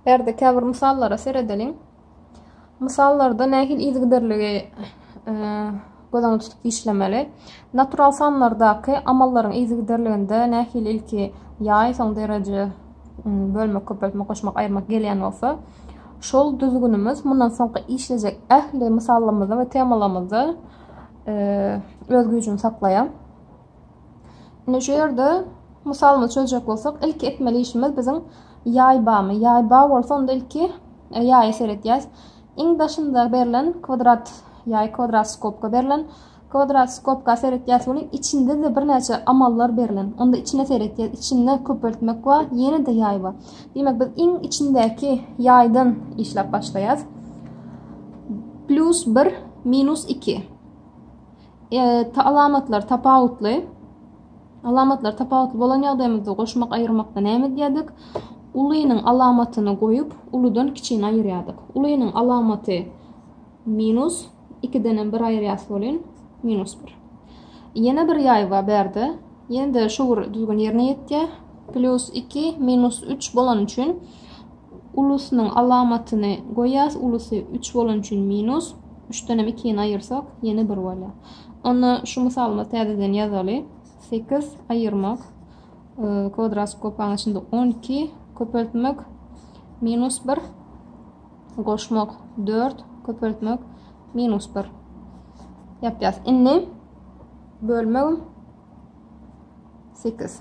Berde käbir misallara seredelim. Misallarda nähil izgiderligi gözüňe tutup işlemeli. Natural sanlardaky amallaryň izgiderliginde nähil ilki ýaý, soň derece bölmek, köpeltmek, goşmak, aýyrmak gelýän bolsa, şol düzgünimiz mundan soňky işlejek ähli misallarymyzy we temalarymyzy öz güýjüni saklaýar. Ine şu ýerde misalymyzy çözjek bolsak, ilki etmeli işimiz biziň ýaý bamy. Ýaý ba bolsa onda ilki ýaý seretýäs. Iň başynda berilen kvadrat ýaý kvadrat skopka berilen kvadrat skopka seretýäs, bolan içinde de birnäçe amallar berilen. Onda içine seretýäs, içinde köpeltmek we ýene de ýaý bar. Demek biz iň içindäki ýaýdan işläp başlaýas. +1 -2. Alamatlar tapawutly. Alamatlar tapawutly bolan ýagdaýymyzda goşmak, aýyrmakda näme diýdik? Ulynyň alamatyny goýup, uludan kiçigini aýyrýardyk. Ulynyň alamaty minus 2den bir aýyrýas bolan -1. Ýene bir ýaý bar berde. Ýende şu düzgün ýerine ýetdi. +2 -3 bolan üçin ulusynyň alamatyny goýas, ulusy 3 bolan üçin minus 3den 2ni aýyrsak ýene 1 bolýar. Onu şu misalymy täzeden ýazaly. 8 aýyrmak kvadrat skopanyň içinde 12 köpeltmek -1 goşmak 4 köpeltmek -1 yapýas. Inni bölmek 8.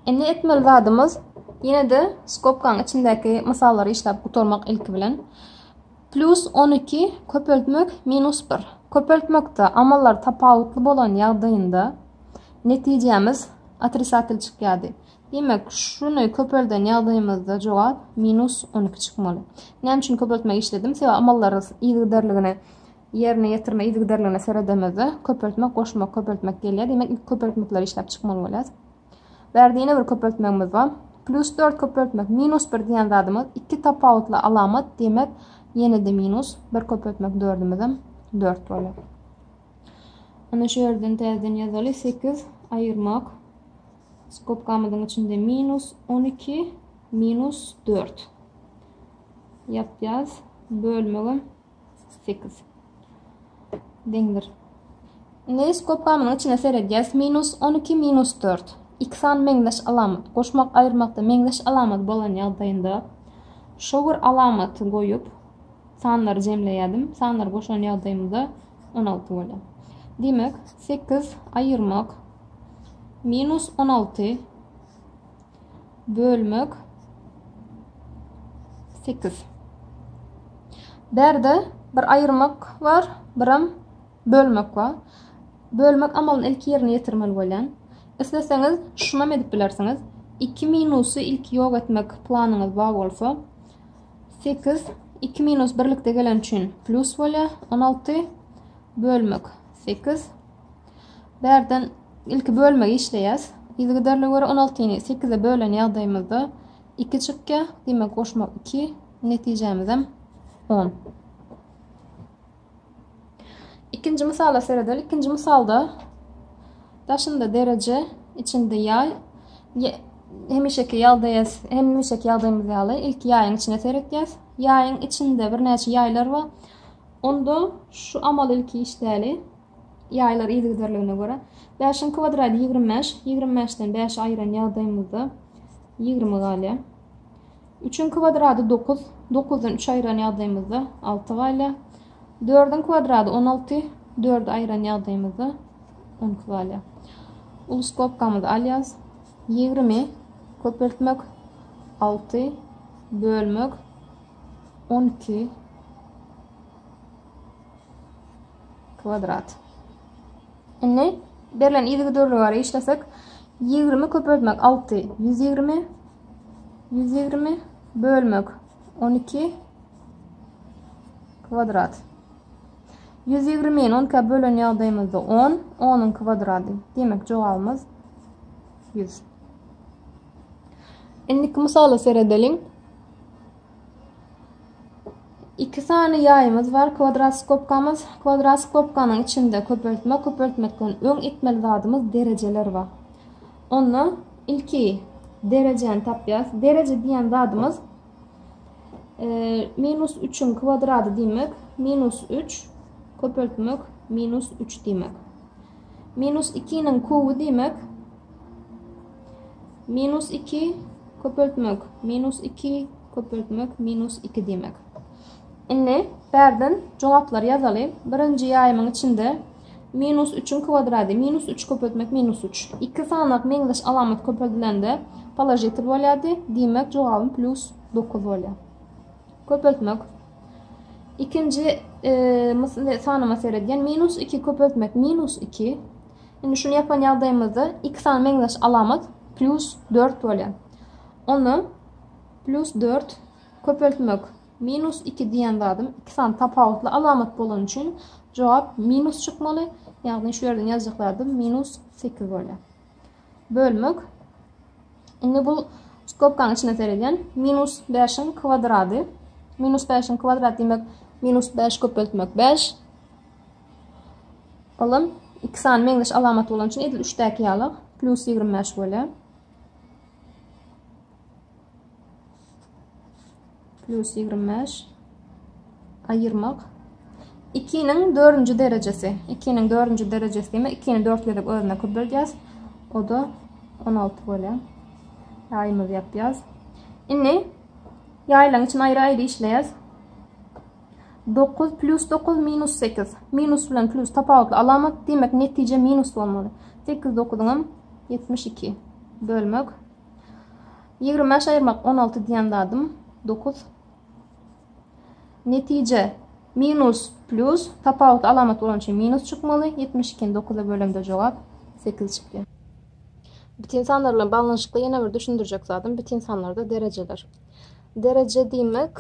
Inni etmeli zadymyz ýene de skopkanyň içindäki misalları işläp gutarmak ilki bilen +12 köpeltmek -1. Köpeltmekde amallar tapawutly bolan ýagdaýynda netijemiz atrisatyl çykýardy. Demek şunu köpelden ýagdaýymyzda jogap -12 çykmaly. Näme üçin köpeltmek işledim? Sebäbi amallary izgiderligine ýerine ýetirme izgiderligine seredemizde köpeltmek, goşmak, köpeltmek gelýär. Demek ilk köpeltmekleri işläp çykmaly bolýar. Berdine bir köpeltmegimiz bar. +4 köpeltmek -1 diýen zadymyz iki tapawutly alamat, demek ýene de -1 köpeltmek 4'ümizden 4 bolýar. Ana şu ýerden täzeden ýazaly 8 aýyrmak skopkamyzyň içinde -12 -4 yapýas, bölmegi 8 deňdir. Ne skopkamynyň içine seredýäs -12 -4 iki san meňdeş alamat, goşmak, aýyrmakda meňdeş alamat bolan ýagdaýynda şo bir alamaty goýup sanlary jemleýärdim. Sanlar goşan ýagdaýymyzda 16 bolýar. Demek 8 aýyrmak -16 bölmek 8. Berde bir aýyrmak var, biram bölmek var. Bölmek amalyň ilki ýerine ýetirmeli bolýan. Isleseňiz şuna edip bilersiňiz. 2 minusy ilki ýok etmek planyňyz bar bolsa 8 2 minus birlikde gelen üçin plus bolýar. 16 bölmek 8. Berden ilki bölmegi işleýäs. Izgiderlige göre 16'ni 8'e bölen ýagdaýymyzda 2 çykýar. Demek goşmak 2, netijemiz hem 10. İkinci misala seredel. İkinci misalda daşynda derece, içinde ýaý, hemişeki ýagdaýas, hemişeki ýagdaýymyz ýaly ilk ýaýyň içine seretýäs. Ýaýyň içinde bir näçe ýaýlar bar. Onda şu amal ilki işläli. Ýaýlar izgiderligine göre 5'in kvadraty 25, 25'den 5 aýyran ýagdaýymyzda 20 galýar. 3'in kvadraty 9, 9'dan 3 aýyran ýagdaýymyzda 6 galýar. 4'in kvadraty 16, 4 aýyran ýagdaýymyzda 12 galýar. Ulu skopkamyzy alýas. 20 köpeltmek 6 bölmek 12 kvadrat. Ine berilen izgiderligleri işlesek 20 köpeltmek 6 120 120 bölmek 12 kvadrat. 120'nin 10'ka bölen ýagdaýymyzda 10, 10'ın kvadraty. Demek jogabymyz 100. Indiki misaly seredelim. 2 sany ýaýymyz bar, kvadrat skopkamyz. Kvadrat skopkanyň içinde köpeltme, köpeltmekden öň etmeli zadymyz dereceler bar. Onu ilki dereceni tapýas. Derece diýen zadymyz Minus 3'ün kvadradı demek minus 3 köpeltmek minus 3 demek. Minus 2'nin kubu demek minus 2 köpeltmek minus 2 köpeltmek minus 2 demek. Indi berden cevaplar yazalım. Birinci yayımın içinde minus 3'ün kvadradı minus 3 köpeltmek minus 3. İki sanat meňzeş alamat köpeltilende pozitiv bolýardy. Demek cevabım plus 9 bolýar. Köpeltmek. İkinci sanama seyrediyen minus 2 köpeltmek minus 2. Şimdi şunu yapan ýagdaýymyzda iki san meňzeş alamat plus 4 bolýar. Onu plus 4 köpeltmek minus 2 diýen zadım iki san tapawutly alamat bolan üçin cevap minus çykmaly. Ýagny şu ýerden ýazjaklardım minus 8 bolýar. Bölmek. Indi bu skopkaň içine seyrediyen minus 5'in kvadrady. Minus 5'in kvadrady demek minus 5 köpeltmek 5. Olam iki san meňzeş alamat bolan üçin edil 3'däki ýaly plus 25 bolýar. Plus 25 ayırmak. 2'nin 4. derecesi. 2'nin 4. derecesi demek 2'ni 4 ile özüne köpeltýäs. O da 16 bolýar. Ýaýymyzy ýapýas. Indi ýaýlaň için aýry-aýry işleýäs. 9 plus 9 minus 8. Minus bilen plus tapawutly alamat demek netije minus bolmaly. 8 9'dan 72 bölmek. 25 ayırmak 16 diýen dadym 9. Netije minus plus tapawutly alamat bolan üçin minus çykmaly. 72'ni 9'a bölemde cevap 8 çykdy. Bütün insanlarla bağlanışıkla yine bir düşündürecek zaten. Bütün insanlarda dereceler. Derece demek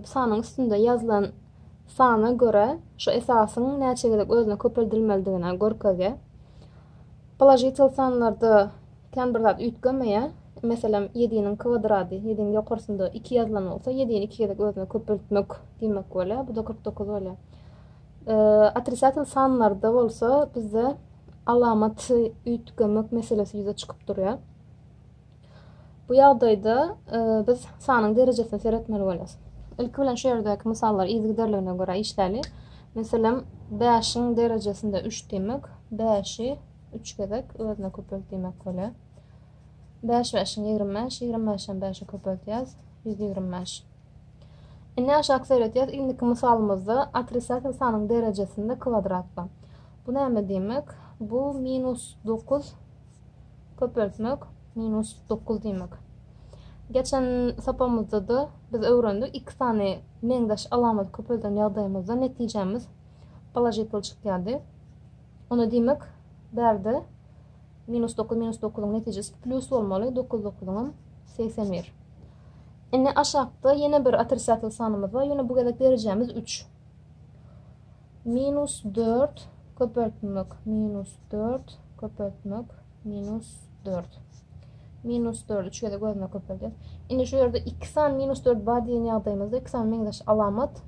sanın üstünde yazılan sana göre şu esasın näçegelik özüne köpeltilmelidigine görkezge. Pozitiv sanlarda kan bir zat ütgemeýe. Mesela 7'nin kvadrady, 7'nin ýokarysynda 2 yazılan olsa 7'ni 2'ge özüne köpeltmek demek bolýar. Bu da 49 bolýar. Atrisatil sanlarda bolsa bizde alamaty ütgemek meselesi ýüze çykyp durýar. Bu ýagdaýda biz sanyň derejesini seretmeli bolýarys. Ilki bilen şu ýerdäki misallar izgiderligine görä işläli. Mesela 5'in derejesinde 3 demek, 5'i 3'ge özüne köpeltmek bolýar. 5 5'in 25, 25'den 5'e köpeltýäs, 125. Indi aşağı seyretýäs. Indiki misalymyzda atrisatil sanyň derejesinde kvadrat bar. Bu näme demek? Bu minus 9 köpeltmek minus 9 demek. Geçen sapamızda da biz öwrendik iki tane meňzeş alamat köpelten ýagdaýymyzda netijemiz pozitiv çykýardy. Onu demek berde minus 9 minus 9'un netijesi plus bolmaly 9 9'dan 81. Indi aşağıda yine bir atrisatil sanymyz var. Ýöne bu gedek derecemiz 3. Minus 4 köpeltmek minus 4 köpeltmek minus 4. Minus 4 3'ge gözüne köpeltýäs. Indi şu ýerde 2 san minus 4 bar diýen ýagdaýymyzda 2 san meňzeş alamat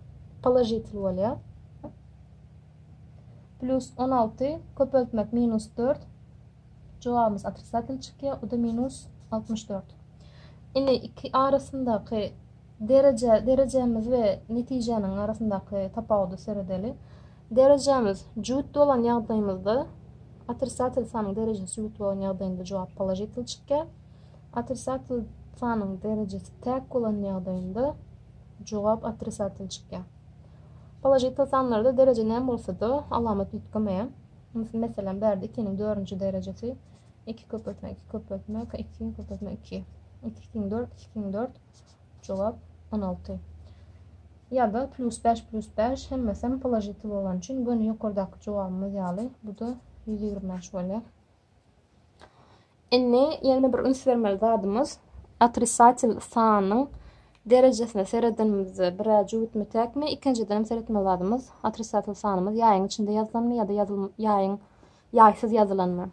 pozitiv bolýar. Plus 16 köpeltmek minus 4. Cevabımız atrisatil çykýar. O da minus 64. Indi iki arasyndaky derecemiz ve netijeniň arasyndaky tapawuty seredeli. Derecemiz juut bolan ýagdaýymyzda atrisatil sanyň derecesi juut bolan ýagdaýynda cevap pozitiv çykýar. Atrisatil sanyň derecesi täk bolan ýagdaýynda cevap atrisatil çykýar. Pozitiv sanlarda derece näme bolsa da alamat ütgemeýär. Mesela berde 2'nin 4. derecesi 2 köpeltmek 2 köpeltmek 2 köpeltmek 2. 2'nin 4 2'nin 4 cevap 16. Ya da plus 5 plus 5 hemmesem pozitiv olan için bunu ýokardaky cevabymyz ýaly. Bu da 125 bolýar. Indi ýene bir üns vermeli zadymyz atrisatil sanyň derejesine seredenimizi bir juutmy täkmi ikinciden seretmeli zadymyz atrisatil sanymyz ýaýyň içinde ýazylanmy ýa-da ýaýyň ýaýsyz ýazylanmy.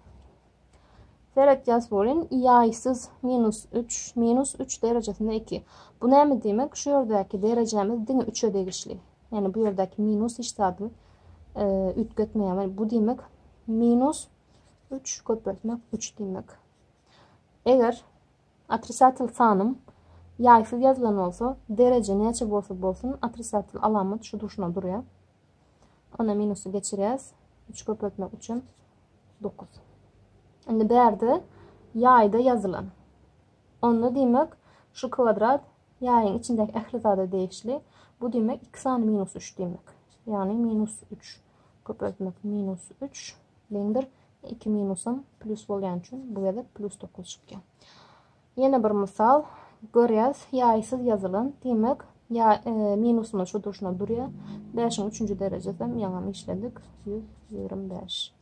Seretýäs bolyn ýaýsyz minus 3 minus 3 derejesinde 2. Bu näme demek? Şu ýerdäki derecemiz diňe 3'e degişli. Yani bu ýerdäki minus iştady ütgetmeýär. Yani bu demek minus 3 köpeltmek 3 demek. Eger atrisatil sanym Yaysız yazılan olsa, derece neçe bolsa bolsun, atrisatil alamat şu duşuna duruyor. Ona minusu geçireceğiz. 3 köpürtmek için 9. Şimdi berde yayda yazılan. Onu demek şu kvadrat yayın içindeki ehlizade değişli. Bu demek 2 sani minus 3 demek. Yani minus 3. Köpürtmek minus 3. Bendir 2 minusum plus bolgan için bu yerda plus 9 çıkıyor. Yine bir misal görüyoruz. Yaysız yazılan demek minusunu şu duşuna duruyor. 5'in 3. derecesi yanam işledik. 125.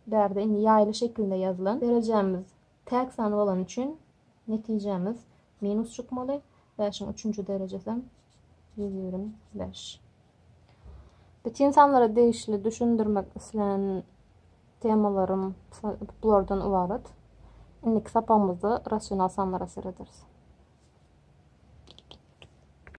Berde yaylı şeklinde yazılan derecemiz tek sanı olan için neticemiz minus çıkmalı. 5'in 3. derecesi 125. Bütün insanlara değişli düşündürmek isteyen temalarım bulardan ibaret. İndiki sapamızda rasyonel sanlara sır ederiz.